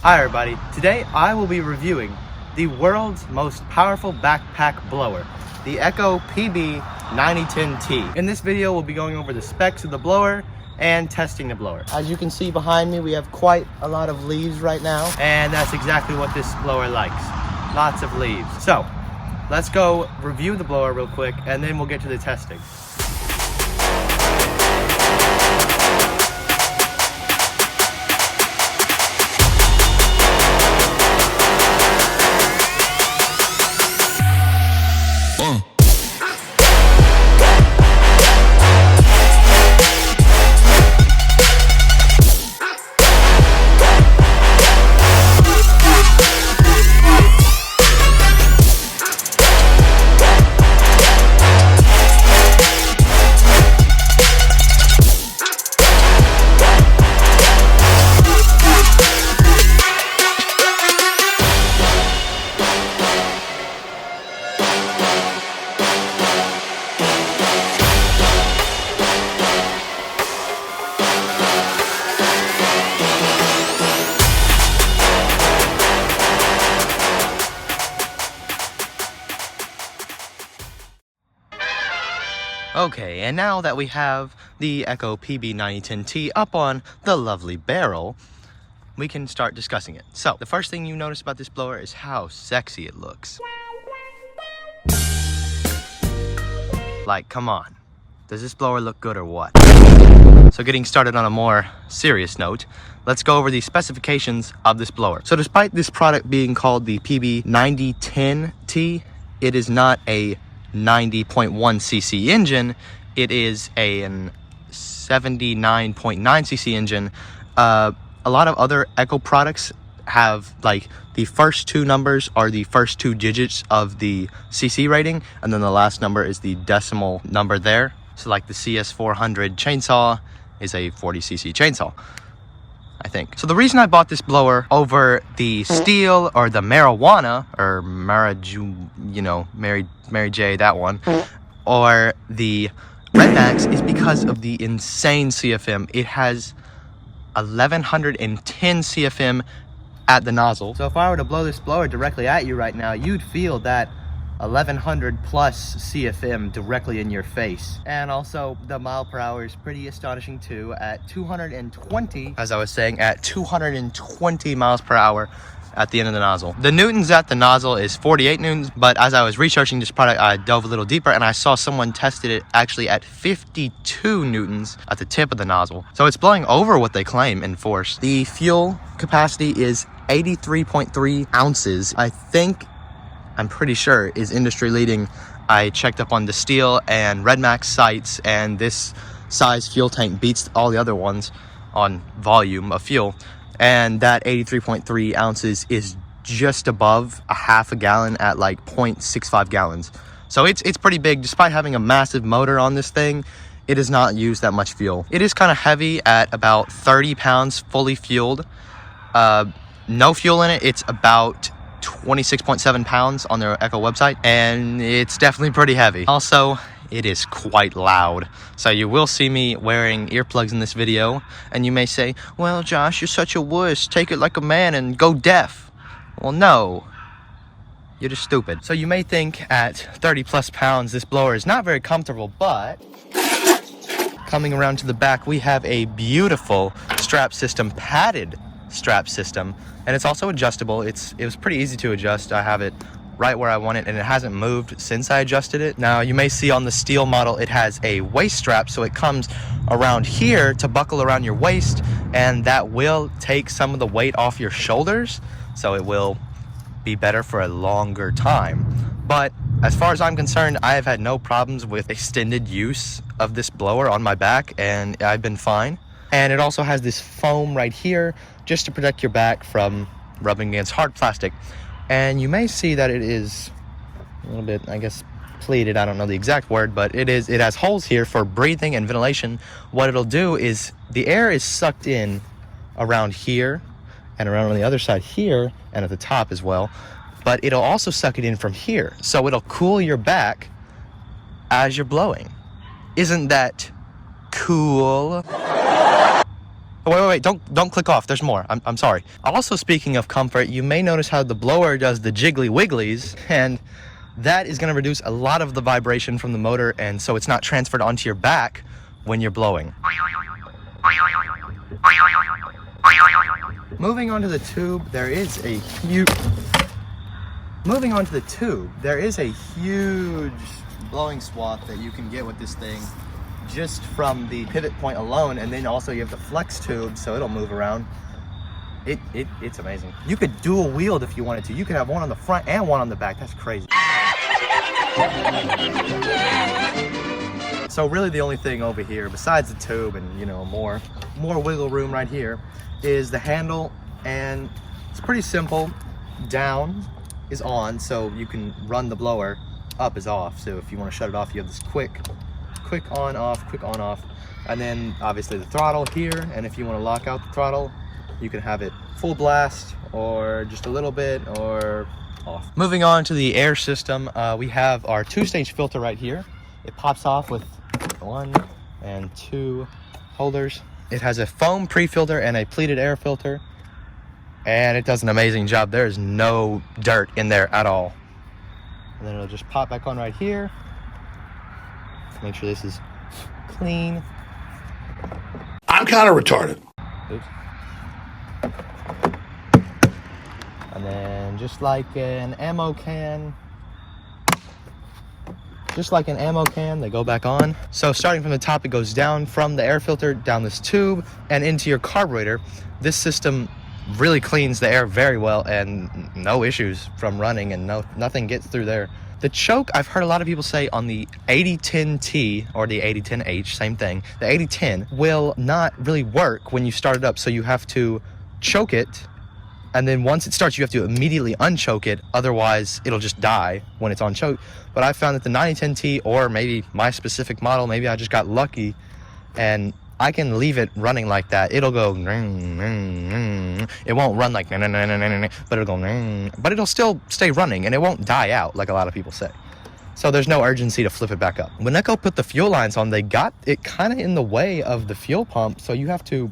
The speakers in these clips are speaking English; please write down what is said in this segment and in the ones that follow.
Hi everybody, today I will be reviewing the world's most powerful backpack blower, the Echo PB-9010T. In this video we'll be going over the specs of the blower and testing the blower. As you can see behind me, we have quite a lot of leaves right now, and that's exactly what this blower likes. Lots of leaves. So let's go review the blower real quick and then we'll get to the testing. Okay, and now that we have the Echo PB-9010T up on the lovely barrel, we can start discussing it. So, the first thing you notice about this blower is how sexy it looks. Like, come on. Does this blower look good or what? So getting started on a more serious note, let's go over the specifications of this blower. So despite this product being called the PB-9010T, it is not a 90.1cc engine. It is an 79.9cc engine. A lot of other Echo products have like the first two numbers are the first two digits of the cc rating, and then the last number is the decimal number there. So like the CS400 chainsaw is a 40cc chainsaw, I think. So the reason I bought this blower over the steel or the marijuana or Mary J, that one, or the Red Max is because of the insane CFM. It has 1110 CFM at the nozzle. So if I were to blow this blower directly at you right now, you'd feel that 1100 plus CFM directly in your face. And also the mile per hour is pretty astonishing too, at 220, as I was saying, at 220 miles per hour at the end of the nozzle. The newtons at the nozzle is 48 newtons, but as I was researching this product, I dove a little deeper and I saw someone tested it actually at 52 newtons at the tip of the nozzle. So it's blowing over what they claim in force. The fuel capacity is 83.3 ounces. I'm pretty sure is industry leading. I checked up on the Steel and Red Max sites, and this size fuel tank beats all the other ones on volume of fuel. And that 83.3 ounces is just above a half a gallon at like 0.65 gallons. So it's pretty big. Despite having a massive motor on this thing, it does not use that much fuel. It is kind of heavy at about 30 pounds fully fueled. No fuel in it, it's about 26.7 pounds on their Echo website, and it's definitely pretty heavy. Also, it is quite loud. So you will see me wearing earplugs in this video, and you may say, well, Josh, you're such a wuss, take it like a man and go deaf. Well, no, you're just stupid. So you may think at 30 plus pounds this blower is not very comfortable, but coming around to the back, we have a beautiful strap system, padded strap system, and it's also adjustable. It was pretty easy to adjust. I have it right where I want it, and it hasn't moved since I adjusted it. Now you may see on the Steel model it has a waist strap, so it comes around here to buckle around your waist, and that will take some of the weight off your shoulders, so it will be better for a longer time. But as far as I'm concerned, I have had no problems with extended use of this blower on my back, and I've been fine. And it also has this foam right here just to protect your back from rubbing against hard plastic. And you may see that it is a little bit, I guess, pleated. I don't know the exact word, but it has holes here for breathing and ventilation. What it'll do is the air is sucked in around here and around on the other side here and at the top as well, but it'll also suck it in from here. So it'll cool your back as you're blowing. Isn't that cool? Oh, wait, don't click off. There's more. I'm sorry. Also, speaking of comfort, you may notice how the blower does the jiggly wigglies, and that is going to reduce a lot of the vibration from the motor, and so it's not transferred onto your back when you're blowing. Moving on to the tube, there is a huge blowing swath that you can get with this thing just from the pivot point alone, and then also you have the flex tube, so it'll move around. It's amazing. You could dual wield if you wanted to. You could have one on the front and one on the back. That's crazy. So really the only thing over here besides the tube and, you know, more wiggle room right here is the handle, and it's pretty simple. Down is on, so you can run the blower. Up is off, so if you want to shut it off, you have this quick on off, and then obviously the throttle here, and if you want to lock out the throttle, you can have it full blast or just a little bit or off. Moving on to the air system, we have our 2-stage filter right here. It pops off with 1 and 2 holders. It has a foam pre-filter and a pleated air filter, and it does an amazing job. There is no dirt in there at all. And then it'll just pop back on right here. Make sure this is clean. I'm kind of retarded. Oops. And then just like an ammo can, they go back on. So starting from the top, it goes down from the air filter, down this tube, and into your carburetor. This system really cleans the air very well, and no issues from running, and nothing gets through there. The choke, I've heard a lot of people say on the 8010T or the 8010H, same thing, the 8010 will not really work when you start it up, so you have to choke it, and then once it starts, you have to immediately unchoke it, otherwise it'll just die when it's on choke. But I found that the 9010T, or maybe my specific model, maybe I just got lucky, and I can leave it running like that. It'll go, it won't run like, but it'll go, but it'll still stay running, and it won't die out like a lot of people say. So there's no urgency to flip it back up. When Echo put the fuel lines on, they got it kind of in the way of the fuel pump, so you have to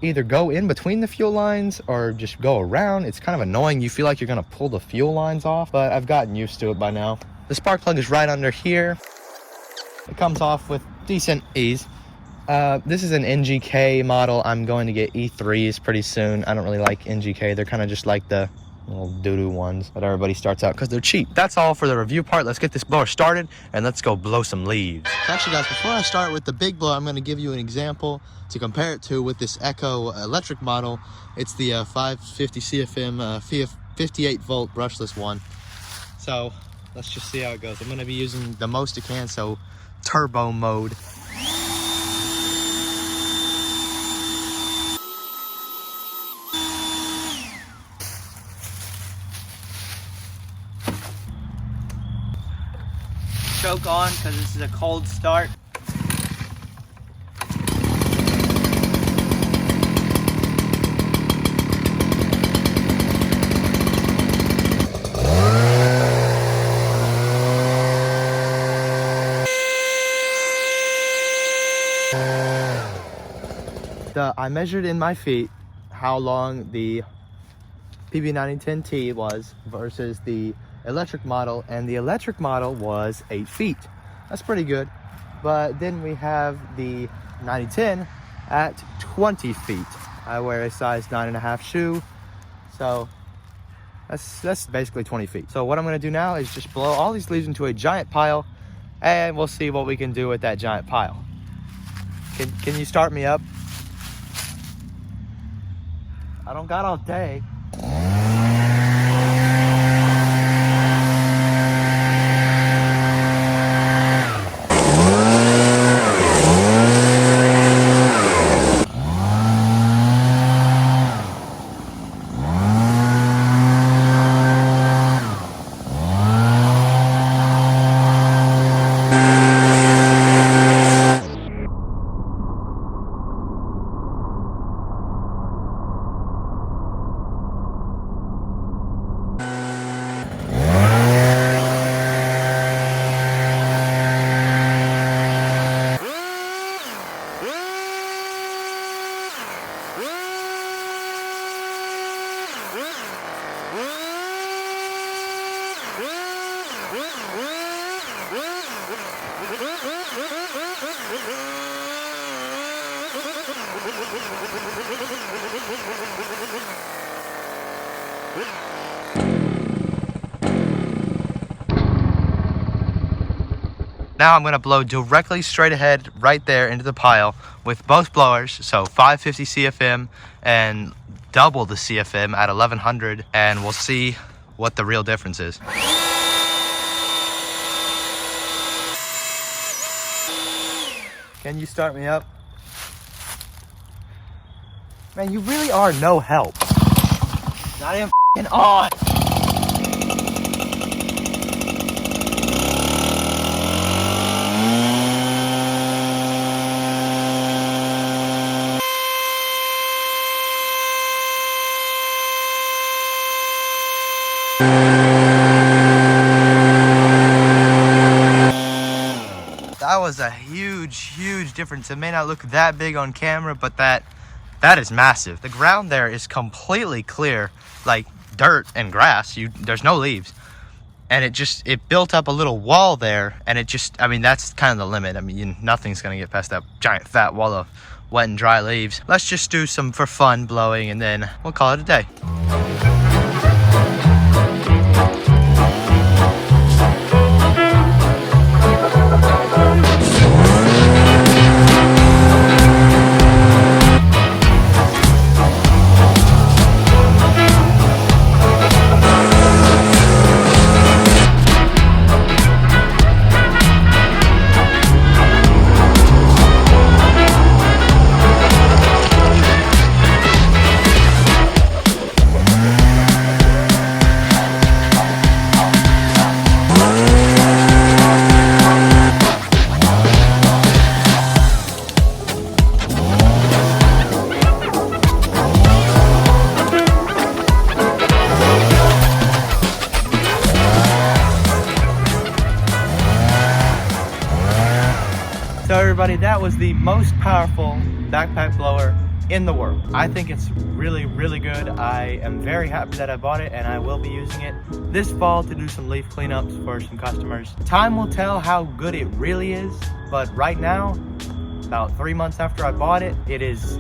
either go in between the fuel lines or just go around. It's kind of annoying. You feel like you're gonna pull the fuel lines off, but I've gotten used to it by now. The spark plug is right under here. It comes off with decent ease. This is an NGK model. I'm going to get E3s pretty soon. I don't really like NGK. They're kind of just like the little doo-doo ones that everybody starts out because they're cheap. That's all for the review part. Let's get this blower started and let's go blow some leaves. Actually, guys, before I start with the big blower, I'm going to give you an example to compare it to with this Echo electric model. It's the 550 CFM 58 volt brushless one. So let's just see how it goes. I'm going to be using the most I can, so turbo mode. Choke on because this is a cold start. I measured in my feet how long the PB-9010T was versus the electric model, and the electric model was 8 feet. That's pretty good. But then we have the 9010 at 20 feet. I wear a size 9.5 shoe, so that's basically 20 feet. So what I'm going to do now is just blow all these leaves into a giant pile, and we'll see what we can do with that giant pile. Can you start me up? I don't got all day. Now I'm gonna blow directly straight ahead right there into the pile with both blowers, so 550 CFM and double the CFM at 1100, and we'll see what the real difference is. Can you start me up? Man, you really are no help. Not even f***ing on. That was a huge difference. It may not look that big on camera, but that is massive. The ground there is completely clear, like dirt and grass. There's no leaves. And it built up a little wall there, and I mean, that's kind of the limit. I mean, nothing's gonna get past that giant fat wall of wet and dry leaves. Let's just do some for fun blowing, and then we'll call it a day. So everybody, that was the most powerful backpack blower in the world. I think it's really good. I am very happy that I bought it, and I will be using it this fall to do some leaf cleanups for some customers. Time will tell how good it really is, but right now, about 3 months after I bought it, it is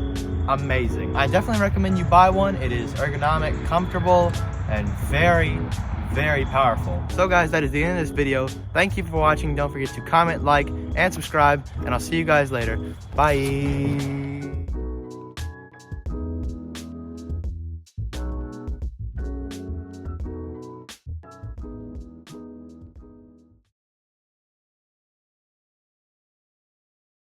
amazing. I definitely recommend you buy one. It is ergonomic, comfortable, and very powerful. So guys, that is the end of this video. Thank you for watching. Don't forget to comment, like, and subscribe, and I'll see you guys later. Bye.